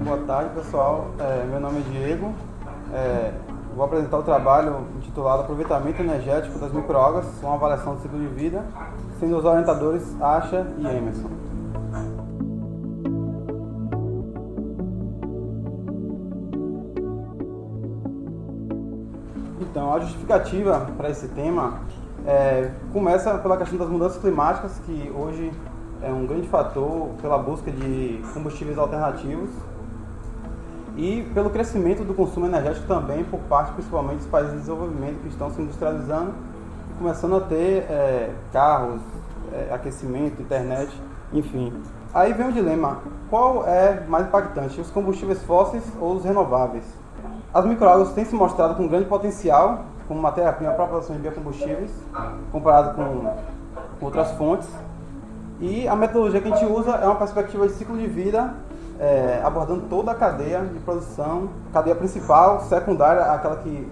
Boa tarde, pessoal. Meu nome é Diego. Vou apresentar o trabalho intitulado Aproveitamento Energético das Microalgas, uma avaliação do ciclo de vida, sendo os orientadores Asha e Emerson. Então, a justificativa para esse tema começa pela questão das mudanças climáticas, que hoje é um grande fator pela busca de combustíveis alternativos e pelo crescimento do consumo energético também por parte principalmente dos países de desenvolvimento que estão se industrializando e começando a ter carros, aquecimento, internet, enfim. Aí vem o dilema, qual é mais impactante, os combustíveis fósseis ou os renováveis? As microalgas têm se mostrado com grande potencial como matéria-prima para a produção de biocombustíveis, comparado com outras fontes. E a metodologia que a gente usa é uma perspectiva de ciclo de vida, abordando toda a cadeia de produção, cadeia principal, secundária, aquela que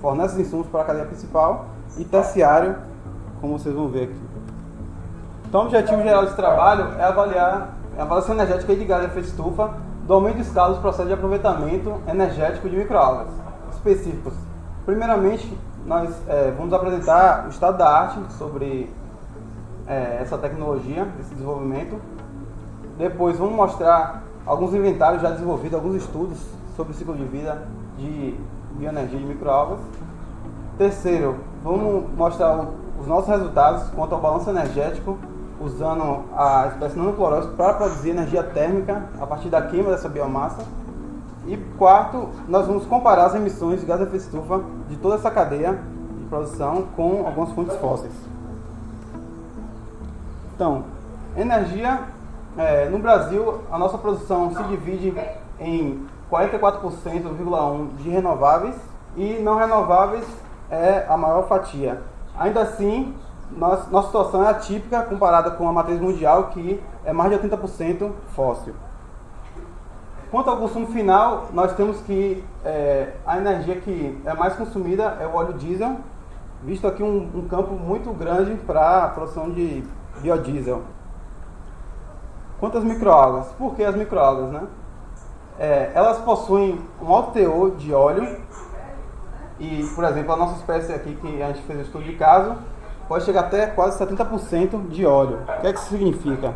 fornece os insumos para a cadeia principal, e terciário, como vocês vão ver aqui. Então, o objetivo geral desse trabalho é avaliar a avaliação energética de gás de efeito estufa do aumento de escala dos processos de aproveitamento energético de microalgas específicos. Primeiramente, nós vamos apresentar o estado da arte sobre essa tecnologia, esse desenvolvimento. Depois vamos mostrar alguns inventários já desenvolvidos, alguns estudos sobre o ciclo de vida de bioenergia de microalgas. Terceiro, vamos mostrar os nossos resultados quanto ao balanço energético usando a espécie nanocloróide para produzir energia térmica a partir da queima dessa biomassa. E quarto, nós vamos comparar as emissões de gás de efeito estufa de toda essa cadeia de produção com algumas fontes fósseis. Então, energia, no Brasil, a nossa produção se divide em 44,1% de renováveis e não renováveis é a maior fatia. Ainda assim, nossa situação é atípica comparada com a matriz mundial, que é mais de 80% fóssil. Quanto ao consumo final, nós temos que a energia que é mais consumida é o óleo diesel, visto aqui um campo muito grande para a produção de biodiesel. Quanto às microalgas? Por que as microalgas, né? Elas possuem um alto teor de óleo e, por exemplo, a nossa espécie aqui, que a gente fez o estudo de caso, pode chegar até quase 70% de óleo. O que é que isso significa?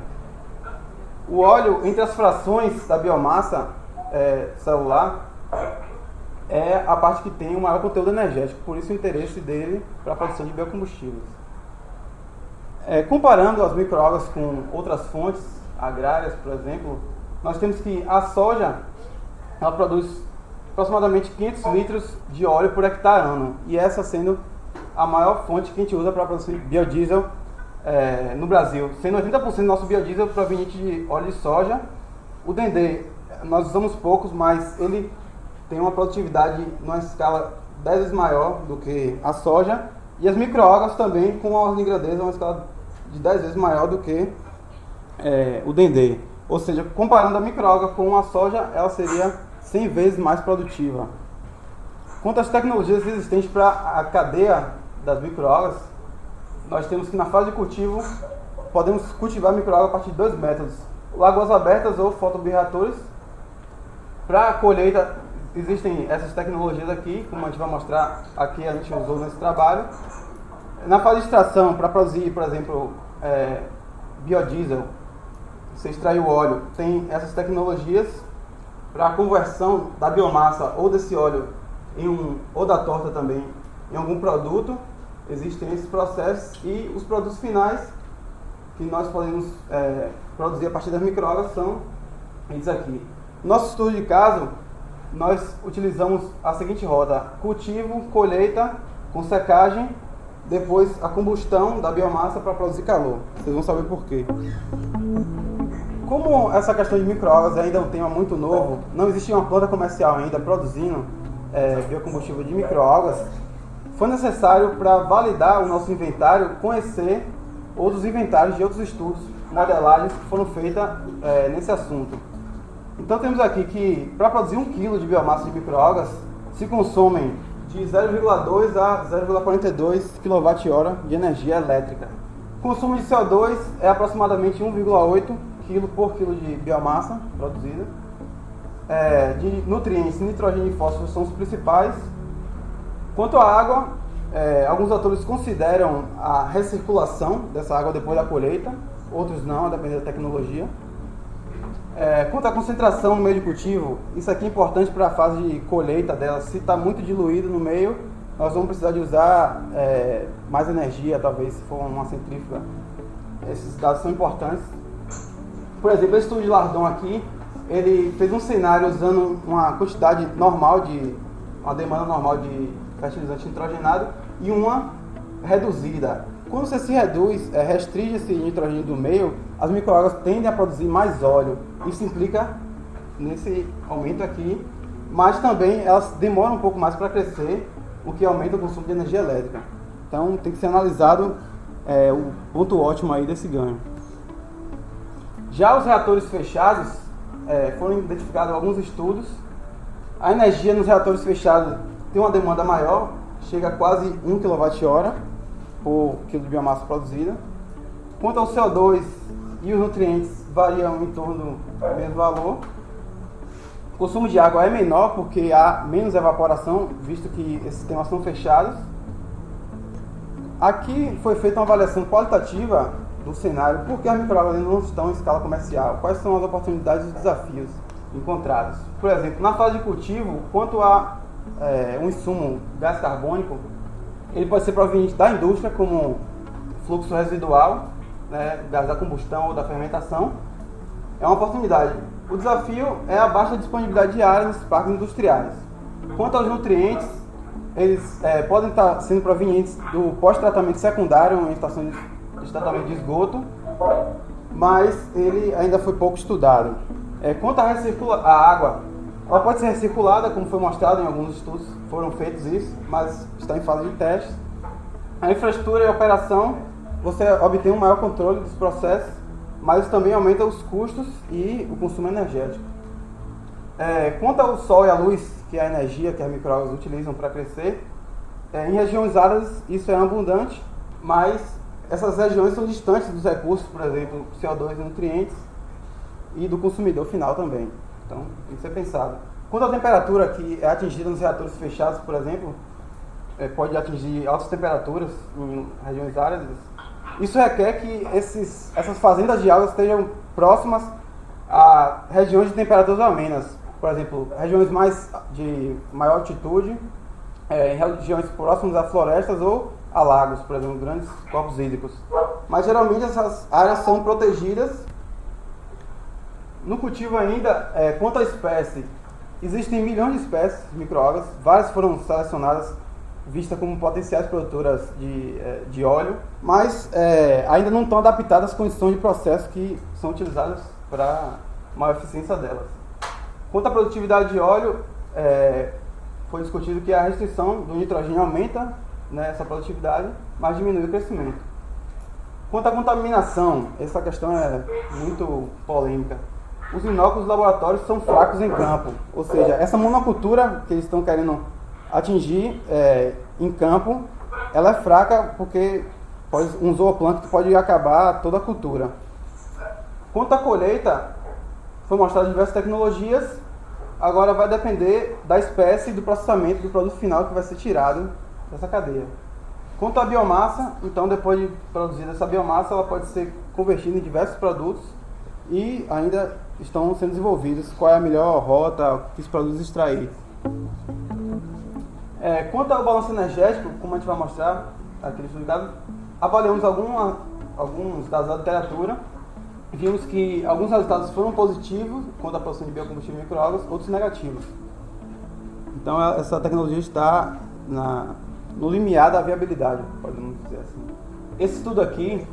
O óleo, entre as frações da biomassa celular, é a parte que tem o maior conteúdo energético, por isso o interesse dele para a produção de biocombustíveis. Comparando as microalgas com outras fontes agrárias, por exemplo, nós temos que a soja ela produz aproximadamente 500 litros de óleo por hectare ano, e essa sendo a maior fonte que a gente usa para produzir biodiesel no Brasil, sendo 80% do nosso biodiesel proveniente de óleo de soja. O dendê nós usamos poucos, mas ele tem uma produtividade numa escala 10 vezes maior do que a soja, e as microalgas também com a ordem de grandeza uma escala de 10 vezes maior do que o dendê. Ou seja, comparando a microalga com a soja, ela seria 100 vezes mais produtiva. Quanto às tecnologias existentes para a cadeia das microalgas, nós temos que na fase de cultivo podemos cultivar microalga a partir de dois métodos: lagoas abertas ou fotobioreatores. Para a colheita existem essas tecnologias aqui, como a gente vai mostrar aqui, a gente usou nesse trabalho. Na fase de extração, para produzir, por exemplo, biodiesel, você extrai o óleo, tem essas tecnologias. Para a conversão da biomassa ou desse óleo ou da torta também em algum produto, existem esses processos, e os produtos finais que nós podemos produzir a partir das microalgas são esses aqui. Nosso estudo de caso, nós utilizamos a seguinte rota: cultivo, colheita, com secagem, depois a combustão da biomassa para produzir calor. Vocês vão saber por quê. Como essa questão de microalgas ainda é um tema muito novo, não existe uma planta comercial ainda produzindo biocombustível de microalgas, foi necessário, para validar o nosso inventário, conhecer outros inventários de outros estudos, modelagens que foram feitas nesse assunto. Então temos aqui que para produzir 1 kg de biomassa de microalgas se consomem de 0,2 a 0,42 kWh de energia elétrica. O consumo de CO2 é aproximadamente 1,8 kg por quilo de biomassa produzida. de nutrientes, nitrogênio e fósforo são os principais. Quanto à água, alguns autores consideram a recirculação dessa água depois da colheita, outros não, a depender da tecnologia. Quanto à concentração no meio de cultivo, isso aqui é importante para a fase de colheita dela. Se está muito diluído no meio, nós vamos precisar de usar mais energia, talvez, se for uma centrífuga. Esses dados são importantes. Por exemplo, esse estudo de Lardon aqui, ele fez um cenário usando uma quantidade normal uma demanda normal de fertilizante nitrogenado e uma reduzida. Quando você se reduz, restringe esse nitrogênio do meio, as microalgas tendem a produzir mais óleo. Isso implica nesse aumento aqui, mas também elas demoram um pouco mais para crescer, o que aumenta o consumo de energia elétrica. Então tem que ser analisado o ponto ótimo aí desse ganho. Já os reatores fechados, foram identificados alguns estudos. A energia nos reatores fechados tem uma demanda maior, chega a quase 1 kWh por quilo de biomassa produzida. Quanto ao CO2 e os nutrientes, variam em torno do mesmo valor. O consumo de água é menor porque há menos evaporação, visto que esses sistemas são fechados. Aqui foi feita uma avaliação qualitativa do cenário, porque as microalgas ainda não estão em escala comercial, quais são as oportunidades e os desafios encontrados. Por exemplo, na fase de cultivo, quanto a um insumo gás carbônico, ele pode ser proveniente da indústria como fluxo residual, gás da combustão ou da fermentação. É uma oportunidade. O desafio é a baixa disponibilidade de área nos parques industriais. Quanto aos nutrientes, eles podem estar sendo provenientes do pós-tratamento secundário em estações de tratamento de esgoto, mas ele ainda foi pouco estudado. Quanto à água, ela pode ser recirculada, como foi mostrado em alguns estudos, foram feitos isso, mas está em fase de testes. A infraestrutura e a operação, você obtém um maior controle dos processos, mas também aumenta os custos e o consumo energético. Quanto ao sol e à luz, que é a energia que as microalgas utilizam para crescer, em regiões áridas isso é abundante, mas essas regiões são distantes dos recursos, por exemplo, CO2 e nutrientes, e do consumidor final também. Então, tem que ser pensado. Quanto à temperatura que é atingida nos reatores fechados, por exemplo, pode atingir altas temperaturas em regiões áridas. Isso requer que essas fazendas de água estejam próximas a regiões de temperaturas amenas. Por exemplo, regiões de maior altitude, em regiões próximas a florestas ou a lagos, por exemplo, grandes corpos hídricos. Mas geralmente essas áreas são protegidas. No cultivo ainda, quanto à espécie, existem milhões de espécies de microalgas, várias foram selecionadas, vistas como potenciais produtoras de óleo, mas ainda não estão adaptadas às condições de processo que são utilizadas para maior eficiência delas. Quanto à produtividade de óleo, foi discutido que a restrição do nitrogênio aumenta essa produtividade, mas diminui o crescimento. Quanto à contaminação, essa questão é muito polêmica. Os inóculos laboratórios são fracos em campo, ou seja, essa monocultura que eles estão querendo atingir em campo, ela é fraca porque um zooplâncton pode acabar toda a cultura. Quanto à colheita, foi mostrado diversas tecnologias, agora vai depender da espécie e do processamento do produto final que vai ser tirado dessa cadeia. Quanto à biomassa, então depois de produzida essa biomassa, ela pode ser convertida em diversos produtos e ainda estão sendo desenvolvidos qual é a melhor rota, que os produtos extrair. Quanto ao balanço energético, como a gente vai mostrar aqui no estudo de caso, avaliamos alguns dados da literatura, vimos que alguns resultados foram positivos quanto à produção de biocombustível em microalgas, outros negativos. Então essa tecnologia está no limiar da viabilidade, podemos dizer assim. Esse estudo aqui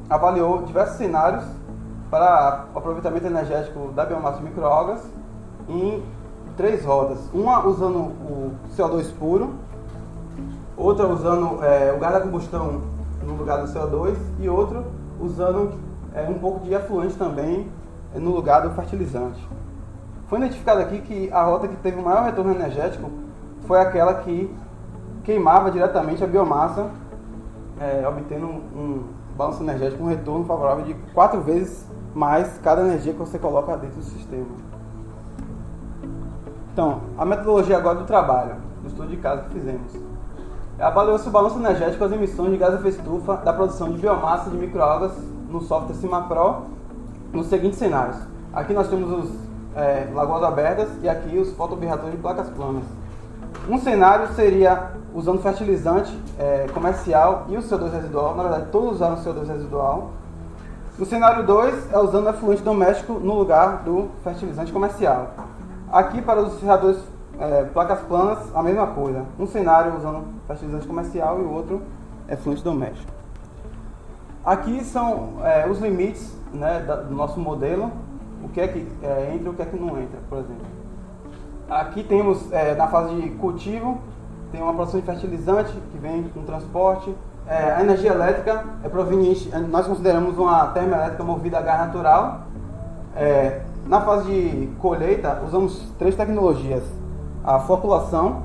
avaliou diversos cenários para o aproveitamento energético da biomassa de microalgas em 3 rotas. Uma usando o CO2 puro, outra usando o gás da combustão no lugar do CO2 e outra usando um pouco de efluente também no lugar do fertilizante. Foi identificado aqui que a rota que teve o maior retorno energético foi aquela que queimava diretamente a biomassa, obtendo um balanço energético, um retorno favorável de 4 vezes mais cada energia que você coloca dentro do sistema. Então, a metodologia agora do trabalho, do estudo de caso que fizemos. Avaliou-se o balanço energético das emissões de gás de efeito estufa da produção de biomassa de microalgas no software CIMAPRO nos seguintes cenários. Aqui nós temos os lagoas abertas e aqui os fotobioreatores de placas planas. Um cenário seria usando fertilizante comercial e o CO2 residual, na verdade todos usaram CO2 residual. No cenário 2 é usando efluente doméstico no lugar do fertilizante comercial. Aqui para os reatores placas planas, a mesma coisa. Um cenário usando fertilizante comercial e o outro efluente doméstico. Aqui são os limites, né, do nosso modelo, o que é que entra e o que é que não entra, por exemplo. Aqui temos, na fase de cultivo, tem uma produção de fertilizante que vem com transporte. A energia elétrica é proveniente, nós consideramos uma termoelétrica movida a gás natural. Na fase de colheita, usamos 3 tecnologias. A floculação,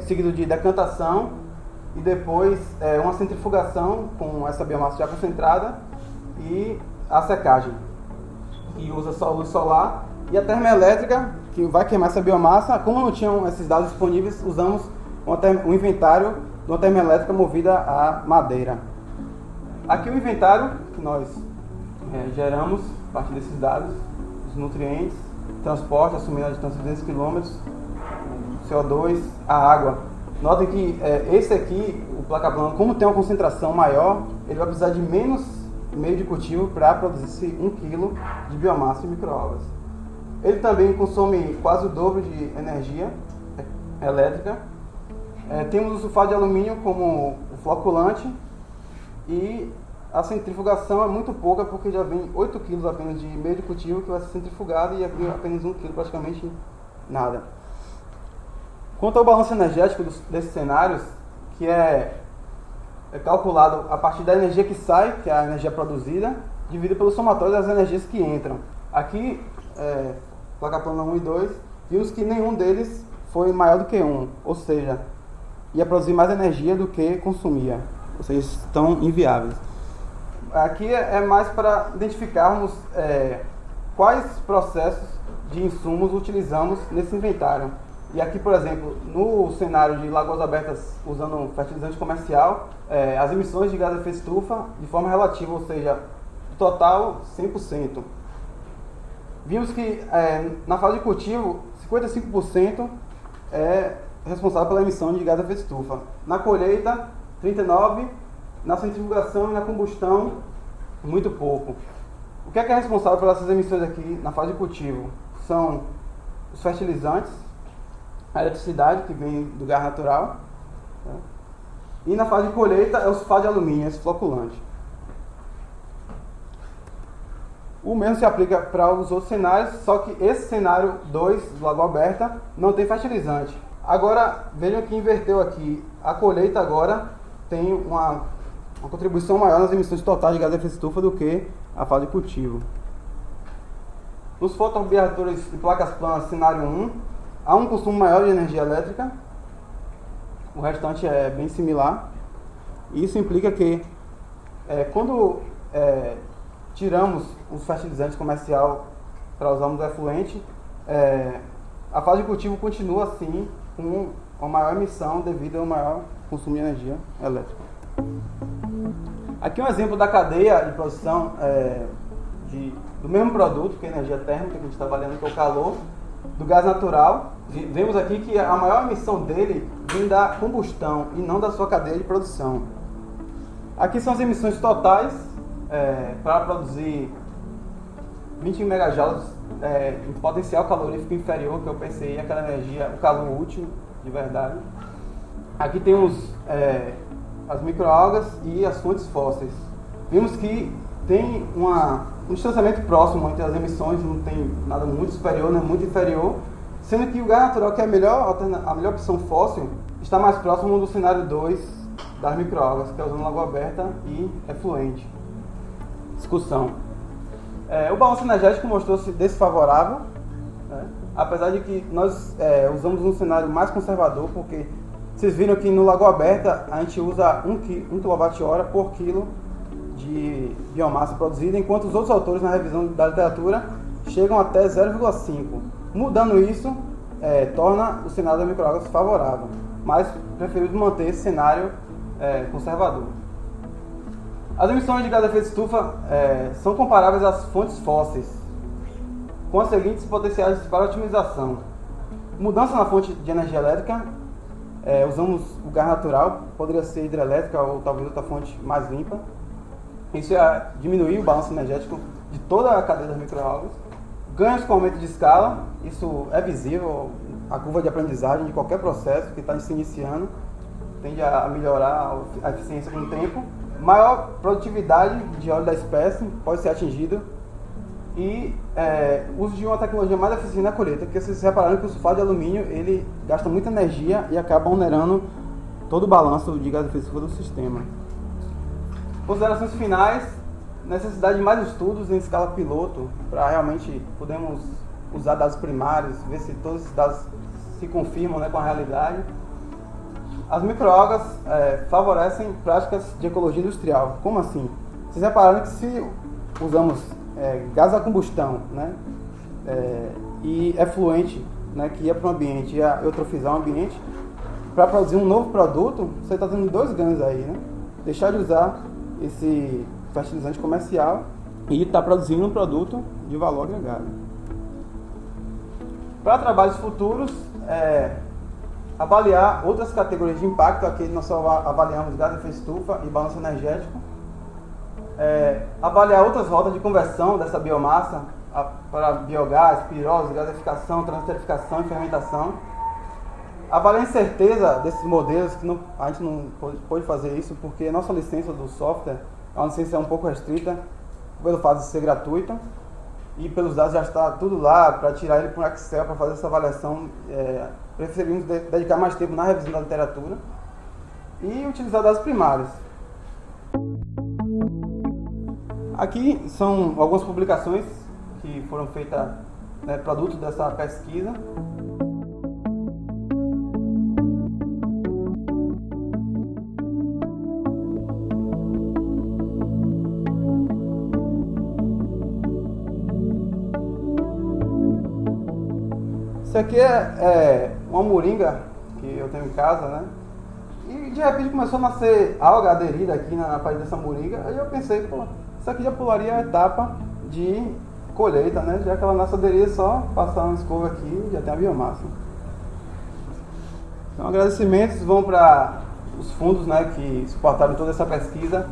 seguido de decantação e depois uma centrifugação com essa biomassa já concentrada e a secagem, que usa só luz solar, e a termoelétrica, que vai queimar essa biomassa. Como não tinham esses dados disponíveis, usamos um inventário de uma termoelétrica movida a madeira. Aqui o inventário que nós geramos a partir desses dados, os nutrientes, transporte, assumindo a distância de 200 km, CO2, a água. Notem que esse aqui, o placa plana, como tem uma concentração maior, ele vai precisar de menos meio de cultivo para produzir 1 kg de biomassa e microalgas. Ele também consome quase o dobro de energia elétrica. Temos o sulfato de alumínio como o floculante e a centrifugação é muito pouca, porque já vem 8 kg apenas de meio de cultivo que vai ser centrifugado, e aqui apenas 1 kg, praticamente nada. Quanto ao balanço energético desses cenários, que é calculado a partir da energia que sai, que é a energia produzida, dividido pelo somatório das energias que entram. Aqui, placa plana 1 e 2, vimos que nenhum deles foi maior do que 1, ou seja, ia produzir mais energia do que consumia, ou seja, estão inviáveis. Aqui é mais para identificarmos quais processos de insumos utilizamos nesse inventário. E aqui, por exemplo, no cenário de lagoas abertas usando fertilizante comercial, as emissões de gás de efeito estufa de forma relativa, ou seja, total 100%. Vimos que na fase de cultivo, 55% é responsável pela emissão de gás de efeito estufa. Na colheita, 39%. Na centrifugação e na combustão, muito pouco. O que é responsável por essas emissões aqui na fase de cultivo? São os fertilizantes, a eletricidade que vem do gás natural, né? E na fase de colheita é o sulfato de alumínio, esse floculante. O mesmo se aplica para os outros cenários, só que esse cenário 2 do lagoa aberta não tem fertilizante. Agora, vejam que inverteu aqui. A colheita agora tem uma contribuição maior nas emissões totais de gás de efeito estufa do que a fase de cultivo. Nos fotobioreatores de placas planas, cenário 1, há um consumo maior de energia elétrica, o restante é bem similar. Isso implica que quando tiramos os fertilizantes comercial para usarmos o efluente, a fase de cultivo continua assim com uma maior emissão devido ao maior consumo de energia elétrica. Aqui um exemplo da cadeia de produção do mesmo produto, que é a energia térmica, que a gente está avaliando, que é o calor, do gás natural. Vemos aqui que a maior emissão dele vem da combustão e não da sua cadeia de produção. Aqui são as emissões totais para produzir 20 MJ em potencial calorífico inferior, que é o PCI, aquela energia, o calor útil de verdade. Aqui temos as microalgas e as fontes fósseis. Vimos que tem um distanciamento próximo entre as emissões, não tem nada muito superior, nem muito inferior, sendo que o gás natural, que é a melhor opção fóssil, está mais próximo do cenário 2 das microalgas, que é usando lagoa aberta e efluente. Discussão. O balanço energético mostrou-se desfavorável, né? Apesar de que nós usamos um cenário mais conservador, porque vocês viram que no lagoa aberta a gente usa 1 kWh por quilo de biomassa produzida, enquanto os outros autores na revisão da literatura chegam até 0,5. Mudando isso, torna o cenário das microalgas favorável, mas preferimos manter esse cenário conservador. As emissões de gás de efeito estufa são comparáveis às fontes fósseis, com os seguintes potenciais para otimização. Mudança na fonte de energia elétrica, usamos o gás natural, poderia ser hidrelétrica ou talvez outra fonte mais limpa. Isso é diminuir o balanço energético de toda a cadeia das microalgas. Ganhos com aumento de escala, isso é visível, a curva de aprendizagem de qualquer processo que está se iniciando tende a melhorar a eficiência com o tempo. Maior produtividade de óleo da espécie pode ser atingido e uso de uma tecnologia mais eficiente na colheita, porque vocês repararam que o sulfato de alumínio ele gasta muita energia e acaba onerando todo o balanço de gás de efeito estufa do sistema. Considerações finais: necessidade de mais estudos em escala piloto para realmente podermos usar dados primários, ver se todos esses dados se confirmam, com a realidade. As microalgas favorecem práticas de ecologia industrial. Como assim? Vocês repararam que se usamos gás a combustão, e efluente, que ia para o ambiente, ia eutrofizar o ambiente, para produzir um novo produto, você está tendo dois ganhos aí, Deixar de usar esse fertilizante comercial e está produzindo um produto de valor agregado. Para trabalhos futuros, avaliar outras categorias de impacto. Aqui nós só avaliamos gás de efeito estufa e balanço energético. Avaliar outras rotas de conversão dessa biomassa para biogás, pirólise, gaseificação, transesterificação e fermentação. Avaliar a incerteza desses modelos, que a gente não pode fazer isso porque a nossa licença do software é uma licença um pouco restrita, pelo fato de ser gratuita, e pelos dados já está tudo lá, para tirar ele para um Excel, para fazer essa avaliação, preferimos dedicar mais tempo na revisão da literatura e utilizar dados primários. Aqui são algumas publicações que foram feitas, produto dessa pesquisa. Isso aqui é uma moringa que eu tenho em casa, E de repente começou a nascer alga aderida aqui na parede dessa moringa. Aí eu pensei, isso aqui já pularia a etapa de colheita, Já que ela nasce aderida, só passar uma escova aqui e já tem a biomassa. Então agradecimentos vão para os fundos, que suportaram toda essa pesquisa.